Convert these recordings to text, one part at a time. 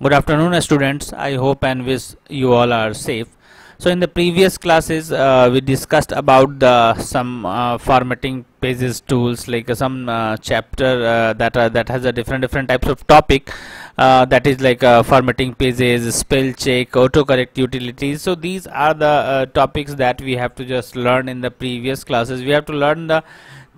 Good afternoon, students. I hope and wish you all are safe. So, in the previous classes, we discussed about the some formatting pages tools, like some chapter that has a different types of topic. That is like formatting pages, spell check, autocorrect utilities. So, these are the topics that we have to just learn in the previous classes. We have to learn the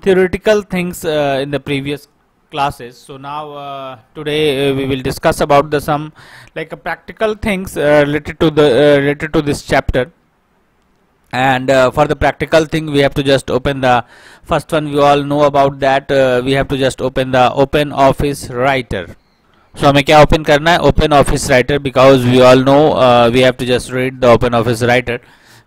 theoretical things in the previous classes. So now today we will discuss about the some like practical things related to this chapter. And for the practical thing, we have to just open the first one. We all know about that. We have to just open the Open Office Writer. So हमें क्या open करना है? Open Office Writer, because we all know we have to just read the Open Office Writer.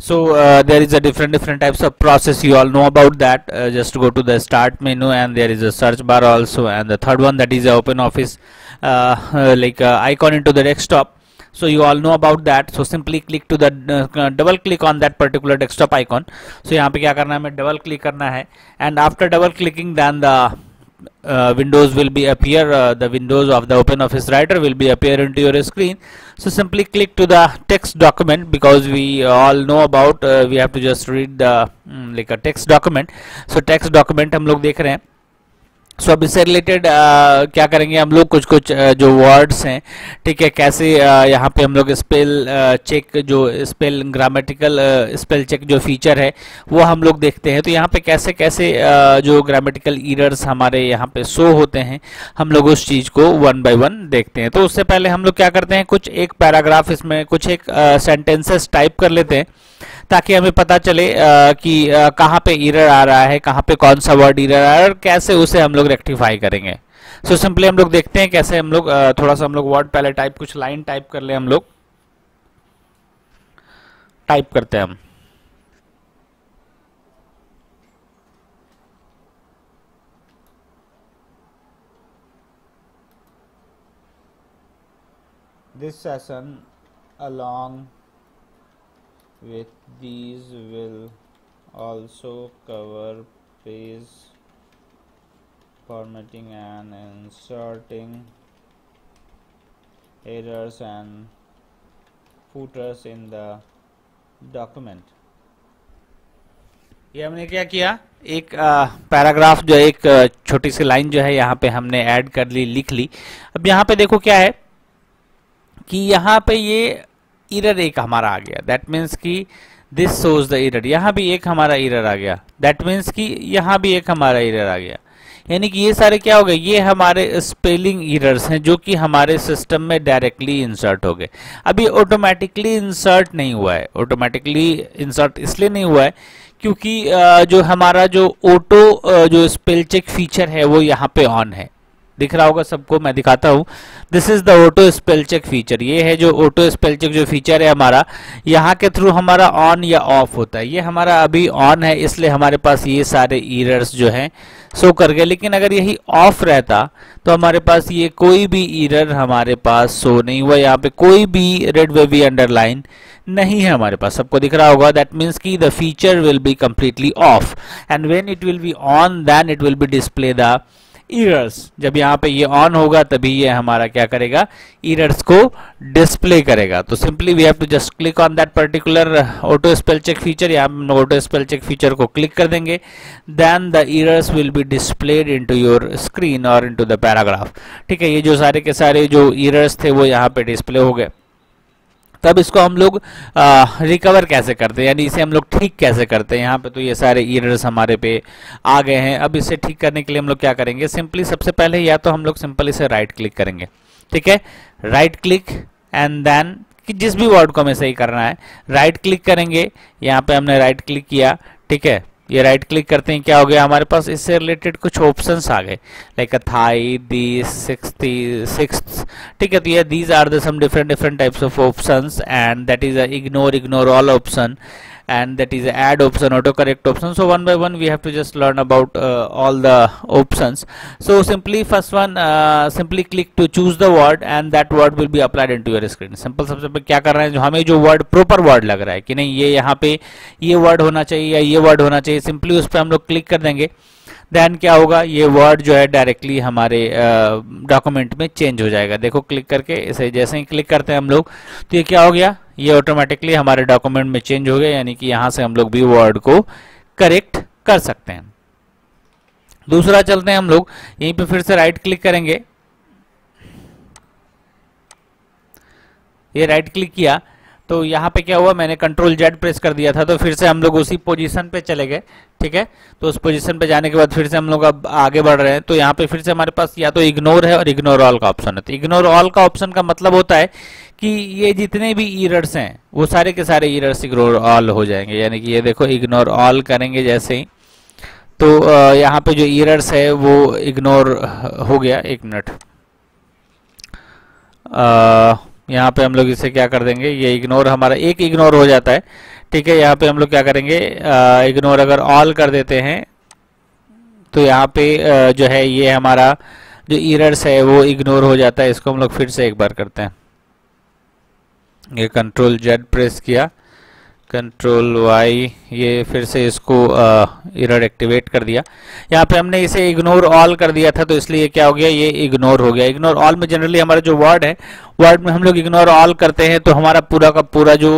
So there is a different types of process. You all know about that. Just go to the start menu and there is a search bar also, and the third one, that is the Open Office icon into the desktop. So you all know about that. So simply click to the double click on that particular desktop icon. So यहाँ पे क्या करना है? हमें double click करना है, and after double clicking, then the windows will be appear. The windows of the Open Office Writer will be appear into your screen. So simply click to the text document, because we all know about we have to just read the like a text document. So text document हम लोग देख रहे हैं. सो अब इससे related क्या करेंगे हम लोग? कुछ जो वर्ड्स हैं, ठीक है, कैसे यहाँ पे हम लोग स्पेल चेक, जो स्पेल ग्रामेटिकल स्पेल चेक जो फीचर है वो हम लोग देखते हैं. तो यहाँ पे कैसे कैसे जो ग्रामेटिकल एरर्स हमारे यहाँ पे शो होते हैं, हम लोग उस चीज़ को वन बाय वन देखते हैं. तो उससे पहले हम लोग क्या करते हैं, कुछ एक पैराग्राफ इसमें कुछ एक सेंटेंसेस टाइप कर लेते हैं, ताकि हमें पता चले कि कहाँ पे एरर आ रहा है, कहाँ पे कौन सा वर्ड एरर आ रहा है और कैसे उसे हम लोग रेक्टिफाई करेंगे. सो सिंपली हम लोग देखते हैं कैसे हम लोग थोड़ा सा हम लोग वर्ड पहले टाइप, कुछ लाइन टाइप कर ले. हम लोग टाइप करते हैं. हम this session along with these will also cover page formatting and inserting errors and footers in the document. ये हमने क्या किया, एक पैराग्राफ जो एक छोटी सी लाइन जो है यहाँ पे हमने ऐड कर ली, लिख ली. अब यहाँ पे देखो क्या है कि यहाँ पे ये एरर एक हमारा आ गया. दैट मीन्स कि दिस शोज द एरर. यहाँ भी एक हमारा एरर आ गया. दैट मीन्स कि यहाँ भी एक हमारा एरर आ गया. यानी कि ये सारे क्या हो गए, ये हमारे स्पेलिंग एरर्स हैं जो कि हमारे सिस्टम में डायरेक्टली इंसर्ट हो गए. अभी ऑटोमेटिकली इंसर्ट नहीं हुआ है. ऑटोमेटिकली इंसर्ट इसलिए नहीं हुआ है क्योंकि जो हमारा जो ऑटो जो स्पेल चेक फीचर है वो यहाँ पे ऑन है. दिख रहा होगा सबको, मैं दिखाता हूँ. This is the auto spell check feature. ये है जो ऑटो स्पेल चेक जो फीचर है हमारा, यहाँ के थ्रू हमारा ऑन या ऑफ होता है. ये हमारा अभी ऑन है, इसलिए हमारे पास ये सारे एरर्स जो हैं शो कर गए. लेकिन अगर यही ऑफ रहता तो हमारे पास ये कोई भी एरर हमारे पास शो नहीं हुआ. यहाँ पे कोई भी रेड वेवी अंडरलाइन नहीं है हमारे पास, सबको दिख रहा होगा. दैट मीन्स कि the feature will be completely off, and when it will be on then it will be display the errors. जब यहाँ पे ये ऑन होगा तभी ये हमारा क्या करेगा, एरर्स को डिस्प्ले करेगा. तो simply we have to just click on that particular auto spell check feature. यहाँ हम ऑटो स्पेल चेक फीचर को क्लिक कर देंगे, then the errors will be displayed into your screen और इनटू द पैराग्राफ. ठीक है, ये जो सारे के सारे जो एरर्स थे वो यहाँ पे डिस्प्ले हो गए. तब इसको हम लोग रिकवर कैसे करते हैं, यानी इसे हम लोग ठीक कैसे करते हैं. यहाँ पे तो ये सारे एरर्स हमारे पे आ गए हैं. अब इसे ठीक करने के लिए हम लोग क्या करेंगे, सिंपली सबसे पहले या तो हम लोग सिंपल इसे राइट क्लिक करेंगे. ठीक है, राइट क्लिक एंड देन कि जिस भी वर्ड को हमें सही करना है राइट क्लिक करेंगे. यहाँ पे हमने राइट क्लिक किया. ठीक है, ये राइट क्लिक करते हैं, क्या हो गया हमारे पास, इससे रिलेटेड कुछ ऑप्शंस आ गए, लाइक थाई, दी, सिक्स्थ. ठीक है, तो ये these are the some different types of options, and that is ignore all option, and that is add option, auto correct option. So one by one we have to just learn about all the options. So simply first one, simply click to choose the word and that word will be applied into your screen. Simple. सबसे पहले क्या कर रहे हैं, जो हमें जो word proper word लग रहा है कि नहीं ये यहाँ पे ये वर्ड होना चाहिए या ये वर्ड होना चाहिए, सिंपली उस पर हम लोग क्लिक कर देंगे. देन क्या होगा, ये वर्ड जो है डायरेक्टली हमारे डॉक्यूमेंट में चेंज हो जाएगा। देखो क्लिक करके इसे जैसे ही क्लिक करते हैं हम लोग तो ये क्या हो गया, ये ऑटोमेटिकली हमारे डॉक्यूमेंट में चेंज हो गया, यानी कि यहाँ से हम लोग भी वर्ड को करेक्ट कर सकते हैं। दूसरा चलते हैं हम लोग, यहीं पे फिर से राइट क्लिक करेंगे, ये राइट क्लिक किया तो यहाँ पे क्या हुआ, मैंने कंट्रोल जेड प्रेस कर दिया था तो फिर से हम लोग उसी पोजीशन पे चले गए। ठीक है, तो उस पोजीशन पे जाने के बाद फिर से हम लोग अब आगे बढ़ रहे हैं। तो यहाँ पे फिर से हमारे पास या तो इग्नोर है और इग्नोर ऑल का ऑप्शन है। तो इग्नोर ऑल का ऑप्शन का मतलब होता है कि ये जितने भी एरर्स हैं वो सारे के सारे एरर्स इग्नोर ऑल हो जाएंगे। यानी कि ये देखो इग्नोर ऑल करेंगे जैसे ही तो यहाँ पे जो एरर्स है वो इग्नोर हो गया। एक मिनट, यहाँ पे हम लोग इसे क्या कर देंगे, ये इग्नोर हमारा एक इग्नोर हो जाता है। ठीक है, यहाँ पे हम लोग क्या करेंगे, इग्नोर अगर ऑल कर देते हैं तो यहाँ पे जो है ये हमारा जो एरर्स है वो इग्नोर हो जाता है। इसको हम लोग फिर से एक बार करते हैं, ये कंट्रोल जेड प्रेस किया, कंट्रोल वाई, ये फिर से इसको एरर एक्टिवेट कर दिया। यहाँ पे हमने इसे इग्नोर ऑल कर दिया था तो इसलिए क्या हो गया, ये इग्नोर हो गया। इग्नोर ऑल में जनरली हमारा जो वर्ड है, वर्ड में हम लोग इग्नोर ऑल करते हैं तो हमारा पूरा का पूरा जो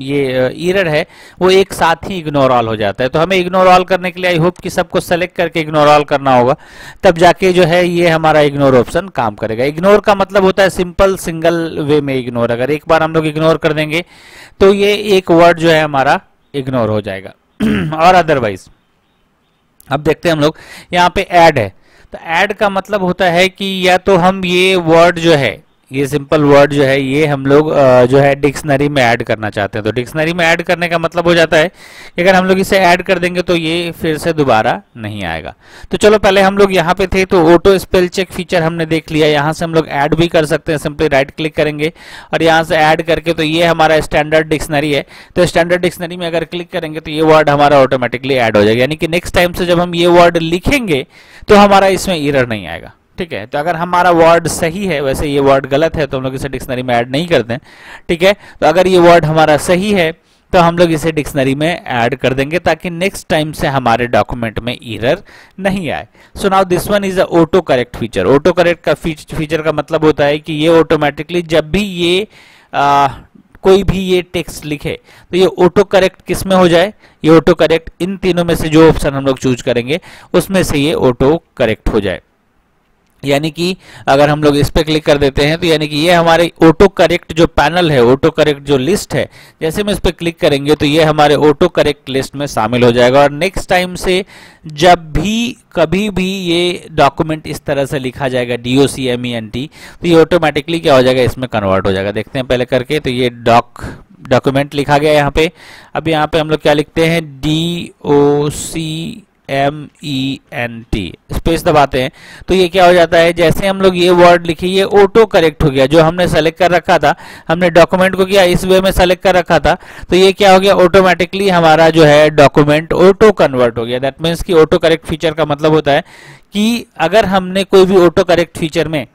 ये एरर है वो एक साथ ही इग्नोर ऑल हो जाता है। तो हमें इग्नोर ऑल करने के लिए आई होप कि सबको सेलेक्ट करके इग्नोर ऑल करना होगा, तब जाके जो है ये हमारा इग्नोर ऑप्शन काम करेगा। इग्नोर का मतलब होता है सिंपल सिंगल वे में इग्नोर। अगर एक बार हम लोग इग्नोर कर देंगे तो ये एक वर्ड जो है हमारा इग्नोर हो जाएगा और अदरवाइज अब देखते हैं हम लोग, यहाँ पे ऐड है तो ऐड का मतलब होता है कि या तो हम ये वर्ड जो है, ये सिंपल वर्ड जो है ये हम लोग जो है डिक्शनरी में ऐड करना चाहते हैं। तो डिक्शनरी में ऐड करने का मतलब हो जाता है कि अगर हम लोग इसे ऐड कर देंगे तो ये फिर से दोबारा नहीं आएगा। तो चलो पहले हम लोग यहाँ पे थे तो ऑटो स्पेल चेक फीचर हमने देख लिया, यहाँ से हम लोग ऐड भी कर सकते हैं। सिंपली राइट क्लिक करेंगे और यहाँ से ऐड करके, तो ये हमारा स्टैंडर्ड डिक्शनरी है, तो स्टैंडर्ड डिक्शनरी में अगर क्लिक करेंगे तो ये वर्ड हमारा ऑटोमेटिकली ऐड हो जाएगा। यानी कि नेक्स्ट टाइम से जब हम ये वर्ड लिखेंगे तो हमारा इसमें एरर नहीं आएगा। ठीक है, तो अगर हमारा वर्ड सही है, वैसे ये वर्ड गलत है तो हम लोग इसे डिक्शनरी में ऐड नहीं करते हैं। ठीक है, तो अगर ये वर्ड हमारा सही है तो हम लोग इसे डिक्शनरी में ऐड कर देंगे ताकि नेक्स्ट टाइम से हमारे डॉक्यूमेंट में एरर नहीं आए। So now this one is a auto correct feature. Auto correct का फीचर का मतलब होता है कि ये ऑटोमेटिकली जब भी ये कोई भी ये टेक्स्ट लिखे तो ये ऑटो करेक्ट किस में हो जाए, ये ऑटो करेक्ट इन तीनों में से जो ऑप्शन हम लोग चूज करेंगे उसमें से ये ऑटो करेक्ट हो जाए। यानी कि अगर हम लोग इस पे क्लिक कर देते हैं तो यानी कि ये हमारे ऑटो करेक्ट जो पैनल है, ऑटो करेक्ट जो लिस्ट है, जैसे हम इस पे क्लिक करेंगे तो ये हमारे ऑटो करेक्ट लिस्ट में शामिल हो जाएगा। और नेक्स्ट टाइम से जब भी कभी भी ये डॉक्यूमेंट इस तरह से लिखा जाएगा DOCMENT तो ये ऑटोमेटिकली क्या हो जाएगा, इसमें कन्वर्ट हो जाएगा। देखते हैं पहले करके, तो ये डॉक्यूमेंट लिखा गया यहाँ पे। अब यहाँ पे हम लोग क्या लिखते हैं, DOCMENT स्पेस दबाते हैं तो ये क्या हो जाता है, जैसे हम लोग ये वर्ड लिखे ये ऑटो करेक्ट हो गया। जो हमने सेलेक्ट कर रखा था, हमने डॉक्यूमेंट को किया इस वे में सेलेक्ट कर रखा था, तो ये क्या हो गया, ऑटोमेटिकली हमारा जो है डॉक्यूमेंट ऑटो कन्वर्ट हो गया। दैट मीन्स कि ऑटो करेक्ट फीचर का मतलब होता है कि अगर हमने कोई भी ऑटो करेक्ट फीचर में,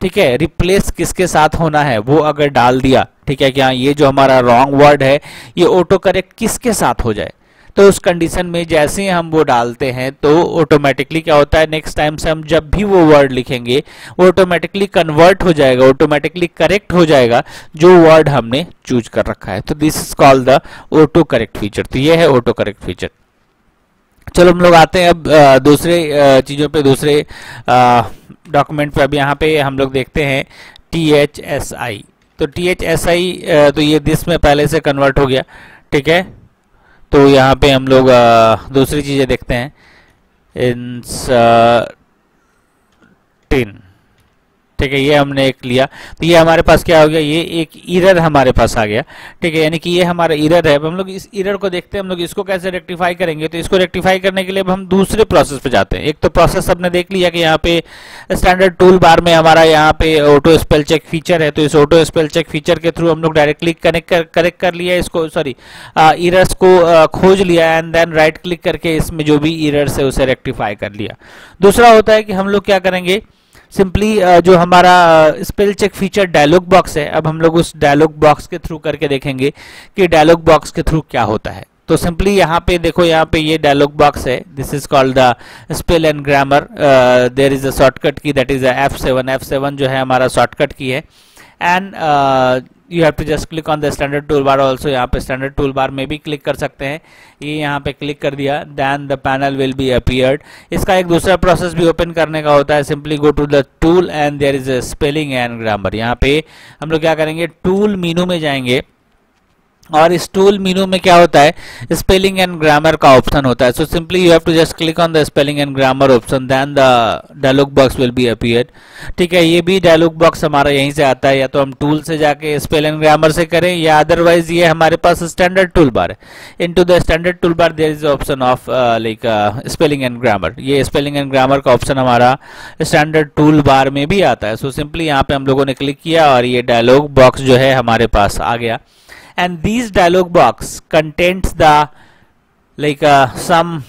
ठीक है, रिप्लेस किसके साथ होना है वो अगर डाल दिया, ठीक है, क्या ये जो हमारा रॉन्ग वर्ड है ये ऑटो करेक्ट किसके साथ हो जाए, तो उस कंडीशन में जैसे हम वो डालते हैं तो ऑटोमेटिकली क्या होता है, नेक्स्ट टाइम से हम जब भी वो वर्ड लिखेंगे वो ऑटोमेटिकली कन्वर्ट हो जाएगा, ऑटोमेटिकली करेक्ट हो जाएगा जो वर्ड हमने चूज कर रखा है। तो this is called the auto correct feature. तो ये है ऑटो करेक्ट फीचर। चलो हम लोग आते हैं अब दूसरे चीजों पे, दूसरे डॉक्यूमेंट पे। अब यहाँ पे हम लोग देखते हैं THSI। तो THSI तो ये दिस में पहले से कन्वर्ट हो गया। ठीक है, तो यहाँ पे हम लोग दूसरी चीजें देखते हैं, इंसर्टिन। ठीक है, ये हमने एक लिया तो ये हमारे पास क्या हो गया, ये एक एरर हमारे पास आ गया। ठीक है, यानी कि ये हमारा एरर है। अब हम लोग इस एरर को देखते हैं, हम लोग इसको कैसे रेक्टिफाई करेंगे। तो इसको रेक्टिफाई करने के लिए अब हम दूसरे प्रोसेस पे जाते हैं। एक तो प्रोसेस हमने देख लिया कि यहाँ पे स्टैंडर्ड टूल बार में हमारा यहाँ पे ऑटो स्पेल चेक फीचर है, तो इस ऑटो स्पेल चेक फीचर के थ्रू हम लोग डायरेक्टली करेक्ट कर लिया इसको, सॉरी एरर्स को खोज लिया एंड देन राइट क्लिक करके इसमें जो भी एरर्स है उसे रेक्टिफाई कर लिया। दूसरा होता है कि हम लोग क्या करेंगे, सिंपली जो हमारा spell check feature dialog box है, अब हम लोग उस डायलॉग बॉक्स के थ्रू करके देखेंगे कि डायलॉग बॉक्स के थ्रू क्या होता है। तो सिंपली यहाँ पे देखो, यहाँ पे ये डायलॉग बॉक्स है, this is called the spell and grammar, there is a shortcut key, that is F7 जो है हमारा शॉर्टकट की है। And you have to just click on the standard tool bar also, यहाँ पे standard tool bar में भी click कर सकते हैं। ये यहाँ पे क्लिक कर दिया, then the panel will be appeared. इसका एक दूसरा प्रोसेस भी ओपन करने का होता है, simply go to the tool and there is a spelling and grammar. यहाँ पे हम लोग क्या करेंगे, टूल मेनू में जाएंगे और इस टूल मेनू में क्या होता है, स्पेलिंग एंड ग्रामर का ऑप्शन होता है। So simply you have to just click on the spelling and grammar option, then the dialog box will be appeared. ठीक है, ये भी डायलॉग बॉक्स हमारा यहीं से आता है, या तो हम टूल से जाके स्पेल एंड ग्रामर से करें, या अदरवाइज ये हमारे पास स्टैंडर्ड टूल बार है। Into the standard tool bar there is option of like spelling and grammar. ये स्पेलिंग एंड ग्रामर का ऑप्शन हमारा स्टैंडर्ड टूल बार में भी आता है। सो सिंपली यहाँ पे हम लोगों ने क्लिक किया और ये डायलॉग बॉक्स जो है हमारे पास आ गया। And these dialog box contains the like some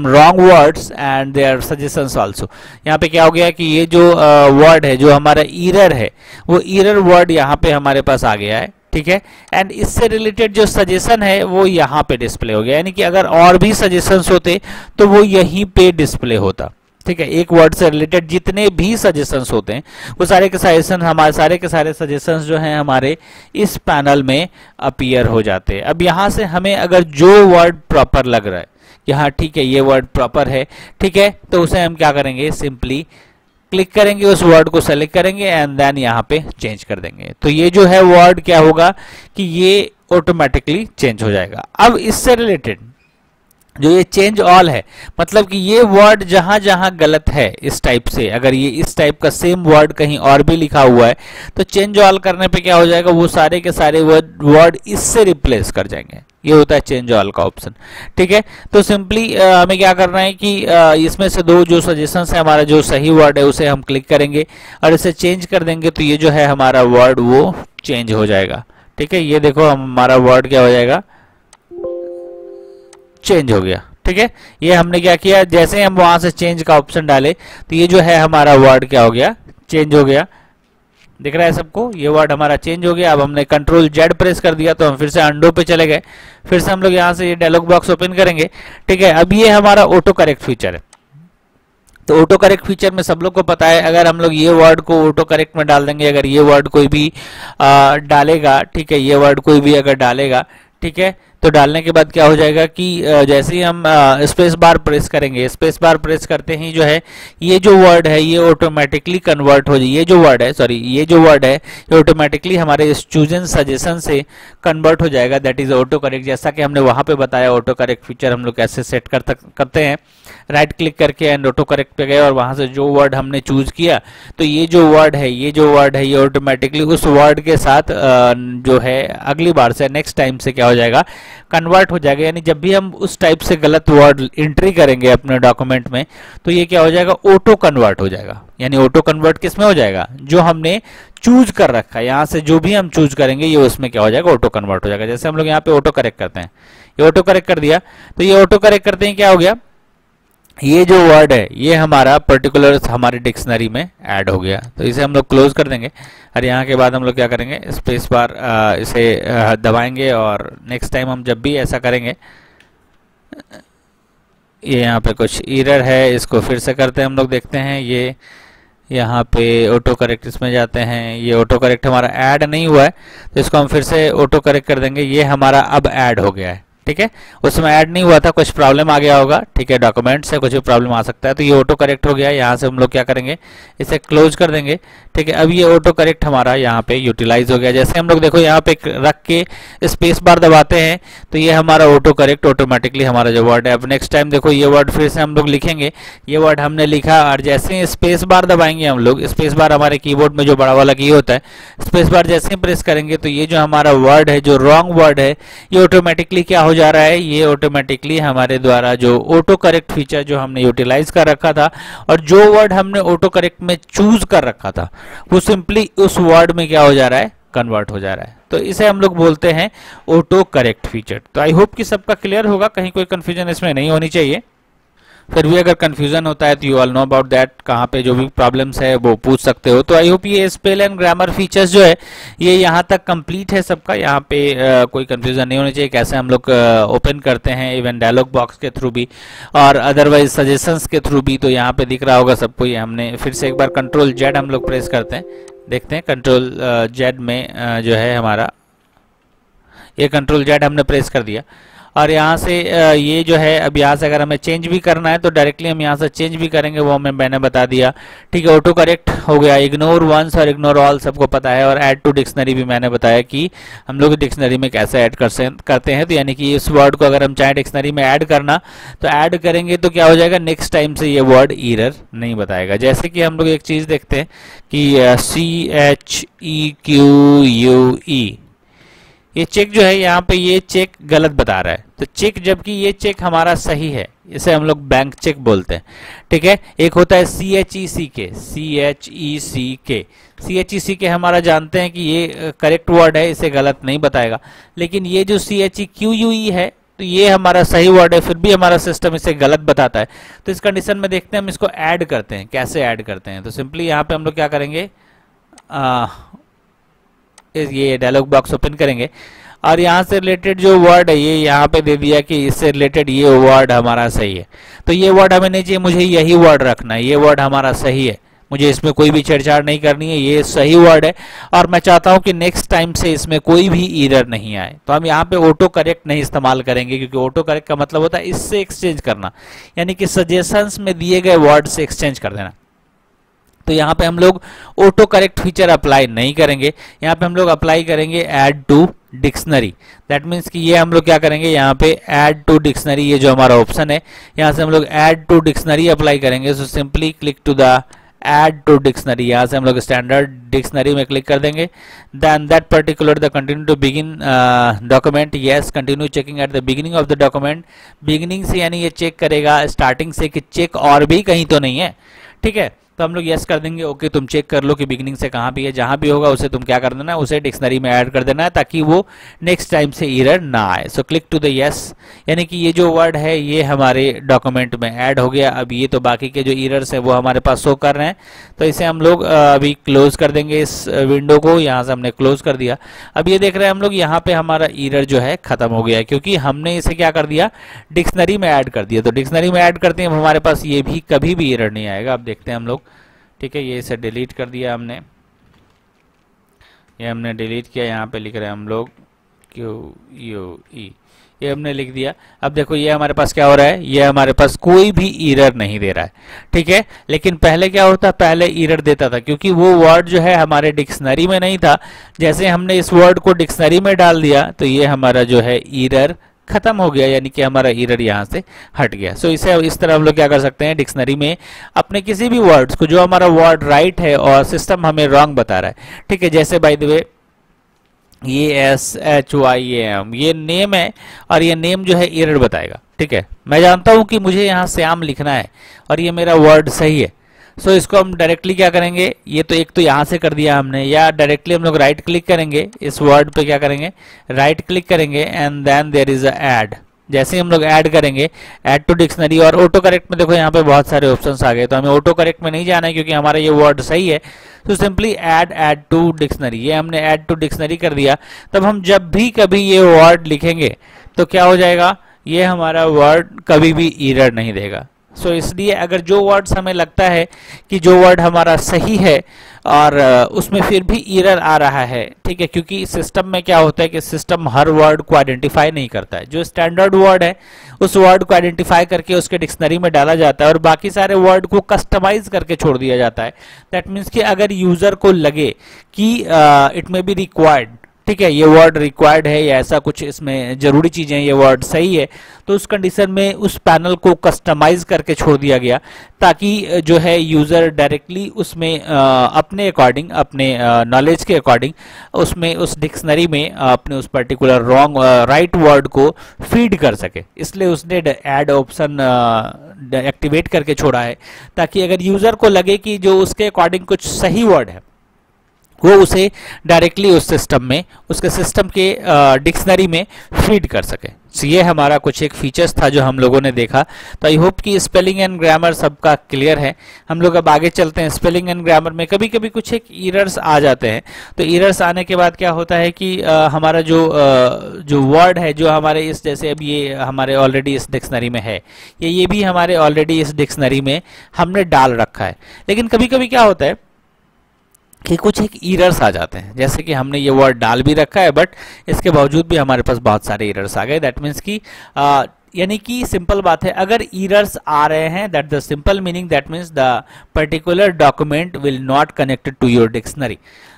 wrong words and their suggestions also। यहाँ पे क्या हो गया कि ये जो वर्ड है, जो हमारा एरर है, वो एरर वर्ड यहाँ पे हमारे पास आ गया है। ठीक है, एंड इससे रिलेटेड जो सजेशन है वो यहाँ पे डिस्प्ले हो गया, यानी कि अगर और भी सजेशंस होते तो वो यहीं पे डिस्प्ले होता। ठीक है, एक वर्ड से रिलेटेड जितने भी सजेशंस होते हैं वो सारे के सजेशन, हमारे सारे के सारे सजेशंस जो हैं हमारे इस पैनल में अपीयर हो जाते हैं। अब यहाँ से हमें अगर जो वर्ड प्रॉपर लग रहा है कि हाँ ठीक है ये वर्ड प्रॉपर है, ठीक है, तो उसे हम क्या करेंगे, सिंपली क्लिक करेंगे, उस वर्ड को सेलेक्ट करेंगे एंड देन यहाँ पे चेंज कर देंगे। तो ये जो है वर्ड क्या होगा कि ये ऑटोमेटिकली चेंज हो जाएगा। अब इससे रिलेटेड जो ये चेंज ऑल है, मतलब कि ये वर्ड जहां जहां गलत है इस टाइप से, अगर ये इस टाइप का सेम वर्ड कहीं और भी लिखा हुआ है तो चेंज ऑल करने पे क्या हो जाएगा, वो सारे के सारे वर्ड इससे रिप्लेस कर जाएंगे। ये होता है चेंज ऑल का ऑप्शन। ठीक है, तो सिंपली हमें क्या करना है कि इसमें से दो जो सजेशंस है, हमारा जो सही वर्ड है उसे हम क्लिक करेंगे और इसे चेंज कर देंगे, तो ये जो है हमारा वर्ड वो चेंज हो जाएगा। ठीक है, ये देखो हमारा वर्ड क्या हो जाएगा, चेंज हो गया। ठीक है, ये हमने क्या किया, जैसे हम वहां से चेंज का ऑप्शन डाले तो ये जो है हमारा वर्ड क्या हो गया, चेंज हो गया। दिख रहा है सबको, ये वर्ड हमारा चेंज हो गया। अब हमने कंट्रोल जेड प्रेस कर दिया तो हम फिर से अंडो पे चले गए, फिर से हम लोग यहाँ से ये डायलॉग बॉक्स ओपन करेंगे। ठीक है, अब ये हमारा ऑटो करेक्ट फीचर है। तो ऑटो करेक्ट फीचर में सब लोग को पता है, अगर हम लोग ये वर्ड को ऑटो करेक्ट में डाल देंगे, अगर ये वर्ड कोई भी डालेगा, ठीक है, ये वर्ड कोई भी अगर डालेगा, ठीक है, तो डालने के बाद क्या हो जाएगा कि जैसे ही हम स्पेस बार प्रेस करेंगे, स्पेस बार प्रेस करते ही जो है ये जो वर्ड है ये ऑटोमेटिकली कन्वर्ट हो जाए, ये जो वर्ड है ये ऑटोमेटिकली हमारे इस चूजन सजेशन से कन्वर्ट हो जाएगा, दैट इज ऑटो करेक्ट। जैसा कि हमने वहां पे बताया ऑटो करेक्ट फीचर हम लोग कैसे सेट करते हैं, राइट क्लिक करके एंड ऑटो करेक्ट पे गए और वहां से जो वर्ड हमने चूज किया तो ये जो वर्ड है ये ऑटोमेटिकली उस वर्ड के साथ जो है अगली बार से, नेक्स्ट टाइम से क्या हो जाएगा, कन्वर्ट हो जाएगा। यानी जब भी हम उस टाइप से गलत वर्ड एंट्री करेंगे अपने डॉक्यूमेंट में तो ये क्या हो जाएगा, ऑटो कन्वर्ट हो जाएगा। यानी ऑटो कन्वर्ट किस में हो जाएगा, जो हमने चूज कर रखा है, यहाँ से जो भी हम चूज करेंगे ये उसमें क्या हो जाएगा, ऑटो कन्वर्ट हो जाएगा। जैसे हम लोग यहाँ पे ऑटो करेक्ट करते हैं, ये ऑटो करेक्ट कर दिया, तो ये ऑटो करेक्ट करते ही क्या हो गया, ये जो वर्ड है ये हमारा पर्टिकुलर हमारी डिक्शनरी में ऐड हो गया। तो इसे हम लोग क्लोज कर देंगे और यहाँ के बाद हम लोग क्या करेंगे, स्पेस बार इसे दबाएंगे और नेक्स्ट टाइम हम जब भी ऐसा करेंगे, ये यहाँ पे कुछ एरर है, इसको फिर से करते हैं हम लोग, देखते हैं। ये यहाँ पे ऑटो करेक्ट इसमें जाते हैं, ये ऑटो करेक्ट हमारा ऐड नहीं हुआ है तो इसको हम फिर से ऑटो करेक्ट कर देंगे। ये हमारा अब ऐड हो गया है। ठीक है, उसमें ऐड नहीं हुआ था, कुछ प्रॉब्लम आ गया होगा। ठीक है, डॉक्यूमेंट से कुछ भी प्रॉब्लम आ सकता है, तो ये ऑटो करेक्ट हो गया। यहाँ से हम लोग क्या करेंगे, इसे क्लोज कर देंगे। ठीक है, अब ये ऑटो करेक्ट हमारा यहाँ पे यूटिलाइज हो गया। जैसे हम लोग देखो यहाँ पे रख के स्पेस बार दबाते हैं तो ये हमारा ऑटो करेक्ट ऑटोमेटिकली हमारा जो वर्ड है, अब नेक्स्ट टाइम देखो ये वर्ड फिर से हम लोग लिखेंगे, ये वर्ड हमने लिखा और जैसे ही स्पेस बार दबाएंगे हम लोग, स्पेस बार हमारे कीबोर्ड में जो बड़ा वाला की होता है, स्पेस बार जैसे ही प्रेस करेंगे तो ये जो हमारा वर्ड है, जो रॉन्ग वर्ड है, ये ऑटोमेटिकली क्या हो जा रहा है, ये ऑटोमेटिकली हमारे द्वारा जो ऑटो करेक्ट फीचर जो हमने यूटिलाइज कर रखा था और जो वर्ड हमने ऑटो करेक्ट में चूज कर रखा था वो सिंपली उस वर्ड में क्या हो जा रहा है, कन्वर्ट हो जा रहा है। तो इसे हम लोग बोलते हैं ऑटो करेक्ट फीचर। तो आई होप कि सबका क्लियर होगा, कहीं कोई कंफ्यूजन इसमें नहीं होनी चाहिए। फिर भी अगर कंफ्यूजन होता है तो you all know about that, कहाँ पे जो भी प्रॉब्लम्स है वो पूछ सकते हो। तो आई होप ये स्पेल एंड ग्रामर फीचर्स जो है ये यहाँ तक कंप्लीट है सबका, यहाँ पे कोई कंफ्यूजन नहीं होनी चाहिए। कैसे हम लोग ओपन करते हैं इवन डायलॉग बॉक्स के थ्रू भी और अदरवाइज सजेशंस के थ्रू भी, तो यहाँ पे दिख रहा होगा सबको। ये हमने फिर से एक बार कंट्रोल जेड हम लोग प्रेस करते हैं, देखते हैं कंट्रोल जेड में जो है हमारा ये कंट्रोल जेड हमने प्रेस कर दिया और यहाँ से ये जो है अब यहाँ से अगर हमें चेंज भी करना है तो डायरेक्टली हम यहाँ से चेंज भी करेंगे, वो मैंने बता दिया। ठीक है, ऑटो करेक्ट हो गया, इग्नोर वंस और इग्नोर ऑल सबको पता है, और ऐड टू डिक्शनरी भी मैंने बताया कि हम लोग डिक्शनरी में कैसे ऐड करते हैं। तो यानी कि इस वर्ड को अगर हम चाहे डिक्शनरी में ऐड करना तो ऐड करेंगे तो क्या हो जाएगा, नेक्स्ट टाइम से ये वर्ड एरर नहीं बताएगा। जैसे कि हम लोग एक चीज़ देखते हैं कि CHEQUE ये चेक जो है यहाँ पे ये चेक गलत बता रहा है, तो चेक जबकि ये चेक हमारा सही है, इसे हम लोग बैंक चेक बोलते हैं। ठीक है, एक होता है CHECK हमारा जानते हैं कि ये करेक्ट वर्ड है, इसे गलत नहीं बताएगा। लेकिन ये जो CHEQUE है तो ये हमारा सही वर्ड है, फिर भी हमारा सिस्टम इसे गलत बताता है। तो इस कंडीशन में देखते हैं हम इसको ऐड करते हैं, कैसे ऐड करते हैं। तो सिंपली यहाँ पे हम लोग क्या करेंगे, ये डायलॉग बॉक्स ओपन करेंगे और यहाँ से रिलेटेड जो वर्ड है ये यहाँ पे दे दिया कि इससे रिलेटेड ये वर्ड हमारा सही है। तो ये वर्ड हमें नहीं चाहिए, मुझे यही वर्ड रखना है, ये वर्ड हमारा सही है, मुझे इसमें कोई भी छेड़छाड़ नहीं करनी है, ये सही वर्ड है और मैं चाहता हूं कि नेक्स्ट टाइम से इसमें कोई भी एरर नहीं आए। तो हम यहाँ पे ऑटो करेक्ट नहीं इस्तेमाल करेंगे, क्योंकि ऑटो करेक्ट का मतलब होता है इससे एक्सचेंज करना, यानी कि सजेशंस में दिए गए वर्ड से एक्सचेंज कर देना। तो यहाँ पे हम लोग ऑटो करेक्ट फीचर अप्लाई नहीं करेंगे, यहाँ पे हम लोग अप्लाई करेंगे add to dictionary. That means कि ये हम लोग क्या करेंगे, यहाँ पे ऐड टू डिक्शनरी, ये जो हमारा ऑप्शन है यहाँ से हम लोग ऐड टू डिक्शनरी अप्लाई करेंगे। So simply click to the add to dictionary, यहाँ से हम लोग स्टैंडर्ड डिक्शनरी में क्लिक कर देंगे। Then that particular the continue to begin document, yes continue checking at the beginning of the document. Beginning से यानी ये चेक करेगा स्टार्टिंग से कि चेक और भी कहीं तो नहीं है। ठीक है, तो हम लोग यस कर देंगे, ओके तुम चेक कर लो कि बिगिनिंग से कहाँ भी है, जहाँ भी होगा उसे तुम क्या कर देना है, उसे डिक्शनरी में ऐड कर देना है ताकि वो नेक्स्ट टाइम से एरर ना आए। So click to the yes, यानी कि ये जो वर्ड है ये हमारे डॉक्यूमेंट में ऐड हो गया। अब ये तो बाकी के जो एरर्स है वो हमारे पास शो कर रहे हैं, तो इसे हम लोग अभी क्लोज कर देंगे इस विंडो को, यहाँ से हमने क्लोज कर दिया। अब ये देख रहे हैं हम लोग यहाँ पे हमारा एरर जो है खत्म हो गया, क्योंकि हमने इसे क्या कर दिया, डिक्शनरी में ऐड कर दिया। तो डिक्शनरी में ऐड करते हैं हमारे पास ये भी कभी भी एरर नहीं आएगा। अब देखते हैं हम लोग, ठीक है, ये इसे डिलीट कर दिया हमने, ये हमने डिलीट किया, यहाँ पे लिख रहे हैं हम लोग QUE, ये हमने लिख दिया। अब देखो ये हमारे पास क्या हो रहा है, ये हमारे पास कोई भी एरर नहीं दे रहा है। ठीक है, लेकिन पहले क्या होता, पहले एरर देता था क्योंकि वो वर्ड जो है हमारे डिक्शनरी में नहीं था। जैसे हमने इस वर्ड को डिक्शनरी में डाल दिया तो ये हमारा जो है एरर खत्म हो गया, यानी कि हमारा एरर यहाँ से हट गया। सो इसे इस तरह हम लोग क्या कर सकते हैं, डिक्शनरी में अपने किसी भी वर्ड्स को, जो हमारा वर्ड राइट है और सिस्टम हमें रॉन्ग बता रहा है, ठीक है, जैसे बाय द वे ये SHYAM ये नेम है और ये नेम जो है एरर बताएगा। ठीक है, मैं जानता हूं कि मुझे यहाँ श्याम लिखना है और ये मेरा वर्ड सही है। सो इसको हम डायरेक्टली क्या करेंगे, ये तो एक तो यहाँ से कर दिया हमने, या डायरेक्टली हम लोग राइट क्लिक करेंगे, इस वर्ड पे क्या करेंगे, राइट क्लिक करेंगे and then there is a add. जैसे ही हम लोग ऐड करेंगे ऐड टू डिक्शनरी, और ऑटो करेक्ट में देखो यहाँ पे बहुत सारे ऑप्शंस आ गए, तो हमें ऑटो करेक्ट में नहीं जाना है क्योंकि हमारा ये वर्ड सही है। तो सिंपली ऐड टू डिक्शनरी, ये हमने ऐड टू डिक्शनरी कर दिया। तब हम जब भी कभी ये वर्ड लिखेंगे तो क्या हो जाएगा, ये हमारा वर्ड कभी भी एरर नहीं देगा। सो इसलिए अगर जो वर्ड्स हमें लगता है कि जो वर्ड हमारा सही है और उसमें फिर भी एरर आ रहा है, ठीक है, क्योंकि सिस्टम में क्या होता है कि सिस्टम हर वर्ड को आइडेंटिफाई नहीं करता है। जो स्टैंडर्ड वर्ड है उस वर्ड को आइडेंटिफाई करके उसके डिक्शनरी में डाला जाता है और बाकी सारे वर्ड को कस्टमाइज करके छोड़ दिया जाता है। दैट मीन्स कि अगर यूजर को लगे कि इट मे बी रिक्वायर्ड, ठीक है, ये वर्ड रिक्वायर्ड है या ऐसा कुछ इसमें जरूरी चीजें, ये वर्ड सही है, तो उस कंडीशन में उस पैनल को कस्टमाइज करके छोड़ दिया गया ताकि जो है यूजर डायरेक्टली उसमें अपने अकॉर्डिंग, अपने नॉलेज के अकॉर्डिंग उसमें उस डिक्शनरी में अपने उस पर्टिकुलर रॉन्ग राइट वर्ड को फीड कर सके। इसलिए उसने ऐड ऑप्शन एक्टिवेट करके छोड़ा है ताकि अगर यूजर को लगे कि जो उसके अकॉर्डिंग कुछ सही वर्ड है वो उसे डायरेक्टली उस सिस्टम में, उसके सिस्टम के डिक्शनरी में फीड कर सके। ये हमारा कुछ एक फीचर्स था जो हम लोगों ने देखा। तो आई होप कि स्पेलिंग एंड ग्रामर सबका क्लियर है। हम लोग अब आगे चलते हैं। स्पेलिंग एंड ग्रामर में कभी कभी कुछ एक एरर्स आ जाते हैं। तो एरर्स आने के बाद क्या होता है कि हमारा जो वर्ड है, जो हमारे इस, जैसे अब ये हमारे ऑलरेडी इस डिक्शनरी में है, ये भी हमारे ऑलरेडी इस डिक्शनरी में हमने डाल रखा है, लेकिन कभी कभी क्या होता है कि कुछ एक एरर्स आ जाते हैं। जैसे कि हमने ये वर्ड डाल भी रखा है, बट इसके बावजूद भी हमारे पास बहुत सारे एरर्स आ गए। दैट मीन्स कि यानी कि सिंपल बात है, अगर एरर्स आ रहे हैं, that the simple meaning that means the particular document will not connected to your dictionary.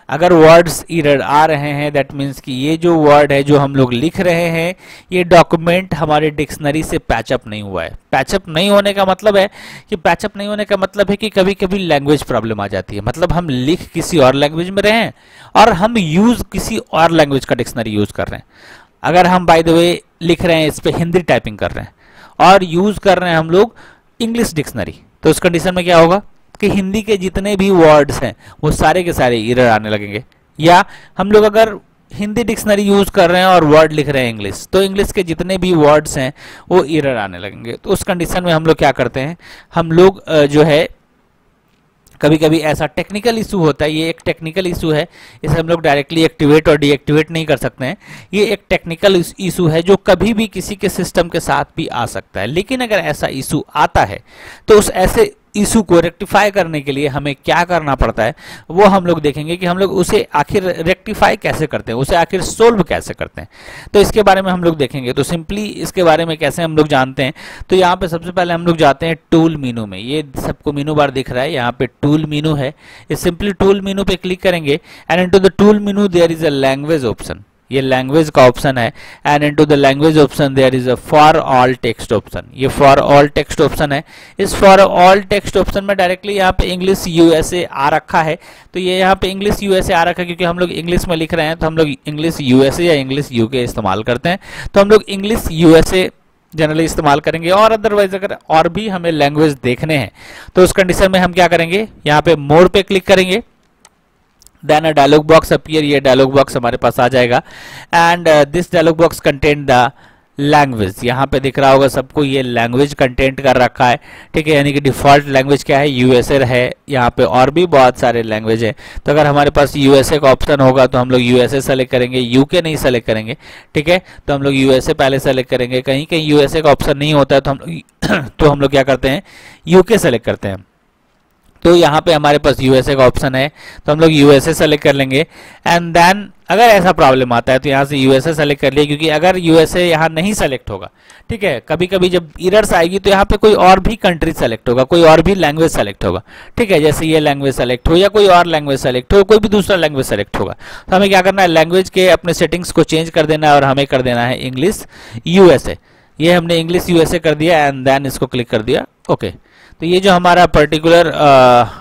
अगर वर्ड्स एरर आ रहे हैं, दैट मीन्स कि ये जो वर्ड है जो हम लोग लिख रहे हैं, ये डॉक्यूमेंट हमारे डिक्शनरी से पैचअप नहीं हुआ है। पैचअप नहीं होने का मतलब है कि पैचअप नहीं होने का मतलब है कि कभी कभी लैंग्वेज प्रॉब्लम आ जाती है। मतलब हम लिख किसी और लैंग्वेज में रहे हैं और हम यूज किसी और लैंग्वेज का डिक्शनरी यूज कर रहे हैं। अगर हम बाय द वे लिख रहे हैं, इस पे हिंदी टाइपिंग कर रहे हैं और यूज कर रहे हैं हम लोग इंग्लिश डिक्शनरी, तो उस कंडीशन में क्या होगा कि हिंदी के जितने भी वर्ड्स हैं वो सारे के सारे एरर आने लगेंगे। या हम लोग अगर हिंदी डिक्शनरी यूज कर रहे हैं और वर्ड लिख रहे हैं इंग्लिश, तो इंग्लिश के जितने भी वर्ड्स हैं वो एरर आने लगेंगे। तो उस कंडीशन में हम लोग क्या करते हैं, हम लोग जो है कभी कभी ऐसा टेक्निकल इशू होता है। ये एक टेक्निकल इशू है, इसे हम लोग डायरेक्टली एक्टिवेट और डीएक्टिवेट नहीं कर सकते हैं। ये एक टेक्निकल इशू है जो कभी भी किसी के सिस्टम के साथ भी आ सकता है। लेकिन अगर ऐसा इशू आता है तो उस ऐसे इशू को रेक्टिफाई करने के लिए हमें क्या करना पड़ता है, वो हम लोग देखेंगे कि हम लोग उसे आखिर रेक्टिफाई कैसे करते हैं, उसे आखिर सोल्व कैसे करते हैं। तो इसके बारे में हम लोग देखेंगे। तो सिंपली इसके बारे में कैसे हम लोग जानते हैं, तो यहाँ पे सबसे पहले हम लोग जाते हैं टूल मीनू में। ये सबको मीनू बार दिख रहा है, यहाँ पे टूल मीनू है। इस सिंपली टूल मीनू पे क्लिक करेंगे and into the tool menu there is a language option. ये लैंग्वेज का ऑप्शन है and into the language option there is a for all text option. ये फॉर ऑल टेक्स्ट ऑप्शन है। इस for all text option में directly यहाँ पे English USA आ रखा है। तो ये यहाँ पे इंग्लिश यूएसए आ रखा है क्योंकि हम लोग इंग्लिश में लिख रहे हैं, तो हम लोग इंग्लिश यूएसए या इंग्लिश यूके इस्तेमाल करते हैं। तो हम लोग इंग्लिश यूएसए जनरली इस्तेमाल करेंगे। और अदरवाइज अगर और भी हमें लैंग्वेज देखने हैं तो उस कंडीशन में हम क्या करेंगे, यहाँ पे मोर पे क्लिक करेंगे, then a dialog box appear. ये डायलॉग बॉक्स हमारे पास आ जाएगा and this dialog box content the language. यहाँ पे दिख रहा होगा सबको, ये लैंग्वेज कंटेंट कर रखा है, ठीक है। यानी कि डिफॉल्ट लैंग्वेज क्या है, यूएसए है। यहाँ पे और भी बहुत सारे लैंग्वेज है। तो अगर हमारे पास यूएसए का ऑप्शन होगा तो हम लोग यूएसए सेलेक्ट करेंगे, यूके नहीं सेलेक्ट करेंगे, ठीक है। तो हम लोग यूएसए पहले सेलेक्ट करेंगे। कहीं कहीं यूएसए का ऑप्शन नहीं होता है तो हम लोग क्या करते हैं, यूके सेलेक्ट करते हैं। तो यहाँ पे हमारे पास यूएसए का ऑप्शन है, तो हम लोग यूएसए सेलेक्ट कर लेंगे एंड देन अगर ऐसा प्रॉब्लम आता है तो यहाँ से यूएसए सेलेक्ट कर लिए, क्योंकि अगर यूएसए यहाँ नहीं सेलेक्ट होगा, ठीक है, कभी कभी जब एरर्स आएगी तो यहाँ पे कोई और भी कंट्री सेलेक्ट होगा, कोई और भी लैंग्वेज सेलेक्ट होगा, ठीक है। जैसे ये लैंग्वेज सेलेक्ट हो या कोई और लैंग्वेज सेलेक्ट हो, कोई भी दूसरा लैंग्वेज सेलेक्ट होगा, तो हमें क्या करना है, लैंग्वेज के अपने सेटिंग्स को चेंज कर देना है और हमें कर देना है इंग्लिश यूएसए। ये हमने इंग्लिश यूएसए कर दिया एंड देन इसको क्लिक कर दिया, ओके। तो ये जो हमारा पर्टिकुलर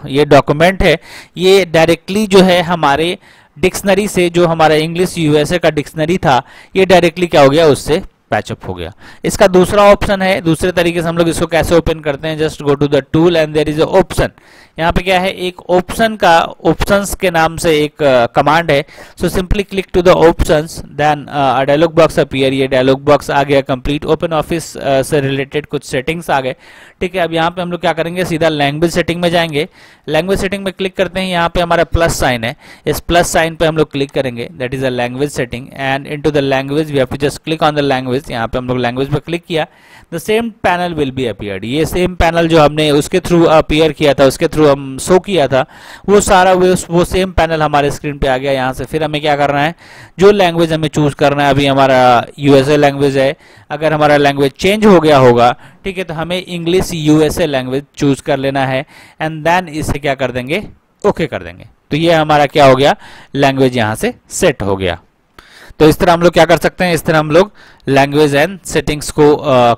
ये डॉक्यूमेंट है, ये डायरेक्टली जो है हमारे डिक्शनरी से, जो हमारा इंग्लिश यूएसए का डिक्शनरी था, ये डायरेक्टली क्या हो गया, उससे पैचअप हो गया। इसका दूसरा ऑप्शन है, दूसरे तरीके से हम लोग इसको कैसे ओपन करते हैं, just go to the tool and there is a option. यहाँ पे क्या है, एक ऑप्शन का, ऑप्शंस के नाम से एक कमांड है। So simply click to the options, then a dialog box appear. ये डायलॉग बॉक्स आ गया कंप्लीट, ओपन ऑफिस से रिलेटेड कुछ सेटिंग्स आ गए, ठीक है। अब यहाँ पे हम लोग क्या करेंगे, सीधा लैंग्वेज सेटिंग में जाएंगे। लैंग्वेज सेटिंग में क्लिक करते हैं, यहाँ पे हमारा प्लस साइन है, इस प्लस साइन पे हम लोग क्लिक करेंगे, that is a language setting and into the language we have to just click on the language. यहाँ पे हम लोग लैंग्वेज पे क्लिक किया, the same panel will be appeared. ये सेम पैनल जो हमने उसके थ्रू अपीयर किया था, उसके थ्रू हम शो किया था, वो सारा वो सेम पैनल हमारे स्क्रीन पे आ गया। यहाँ से फिर हमें क्या करना है, जो लैंग्वेज हमें चूज करना है, अभी हमारा यूएसए लैंग्वेज है, अगर हमारा लैंग्वेज चेंज हो गया होगा, ठीक है, तो हमें इंग्लिश यूएसए लैंग्वेज चूज कर लेना है एंड देन इसे क्या कर देंगे, ओके कर देंगे। तो ये हमारा क्या हो गया, लैंग्वेज यहाँ से सेट हो गया। तो इस तरह हम लोग क्या कर सकते हैं, इस तरह हम लोग लैंग्वेज एंड सेटिंग्स को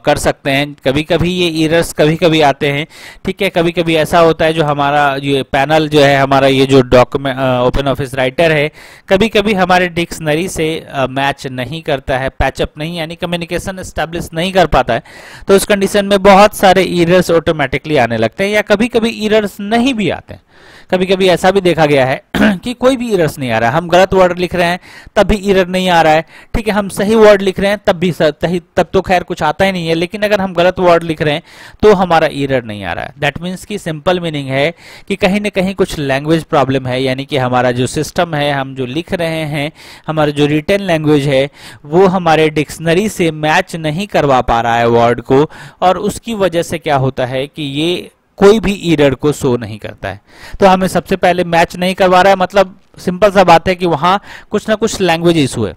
कर सकते हैं। कभी कभी ये एरर्स कभी कभी आते हैं, ठीक है। कभी कभी ऐसा होता है, जो हमारा ये पैनल जो है, हमारा ये जो डॉक्यूमेंट ओपन ऑफिस राइटर है, कभी कभी हमारे डिक्शनरी से मैच नहीं करता है, पैचअप नहीं, यानी कम्युनिकेशन एस्टेब्लिश नहीं कर पाता है। तो उस कंडीशन में बहुत सारे एरर्स ऑटोमेटिकली आने लगते हैं, या कभी कभी एरर्स नहीं भी आते हैं। कभी कभी ऐसा भी देखा गया है कि कोई भी एरर्स नहीं आ रहा है, हम गलत वर्ड लिख रहे हैं तब भी एरर नहीं आ रहा है, ठीक है, हम सही वर्ड लिख रहे हैं तब भी सही, तब तो खैर कुछ आता ही नहीं है, लेकिन अगर हम गलत वर्ड लिख रहे हैं तो हमारा एरर नहीं आ रहा है। दैट मीन्स की सिंपल मीनिंग है कि कहीं ना कहीं कुछ लैंग्वेज प्रॉब्लम है, यानी कि हमारा जो सिस्टम है, हम जो लिख रहे हैं, हमारा जो रिटन लैंग्वेज है वो हमारे डिक्शनरी से मैच नहीं करवा पा रहा है वर्ड को, और उसकी वजह से क्या होता है कि ये कोई भी एरर को शो नहीं करता है। तो हमें सबसे पहले मैच नहीं करवा रहा है, मतलब सिंपल सा बात है कि वहां कुछ ना कुछ लैंग्वेज इशू है।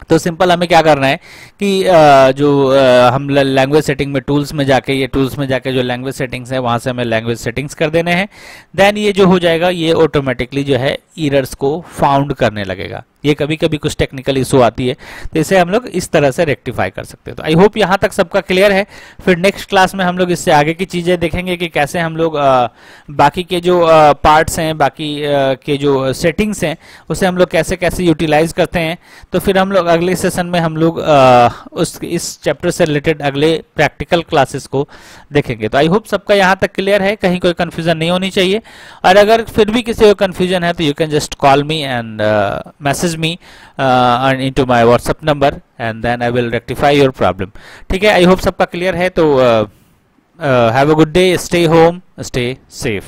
तो सिंपल हमें क्या करना है कि हम लैंग्वेज सेटिंग में टूल्स में जाके, ये टूल्स में जाके जो लैंग्वेज सेटिंग्स है वहां से हमें लैंग्वेज सेटिंग्स कर देने हैं। देन ये जो हो जाएगा ये ऑटोमेटिकली जो है एरर्स को फाउंड करने लगेगा। ये कभी कभी कुछ टेक्निकल इशू आती है तो इसे हम लोग इस तरह से रेक्टिफाई कर सकते हैं। तो आई होप यहाँ तक सबका क्लियर है। फिर नेक्स्ट क्लास में हम लोग इससे आगे की चीज़ें देखेंगे कि कैसे हम लोग बाकी के जो पार्ट्स हैं, बाकी के जो सेटिंग्स हैं, उसे हम लोग कैसे कैसे यूटिलाइज करते हैं। तो फिर हम लोग अगले सेशन में हम लोग इस चैप्टर से रिलेटेड अगले प्रैक्टिकल क्लासेस को देखेंगे। तो आई होप सबका यहाँ तक क्लियर है, कहीं कोई कन्फ्यूजन नहीं होनी चाहिए। और अगर फिर भी किसी को कन्फ्यूजन है तो you can just call me and message me into my WhatsApp number and then I will rectify your problem। ठीक है, आई होप सबका क्लियर है। तो have a good day, stay home, stay safe.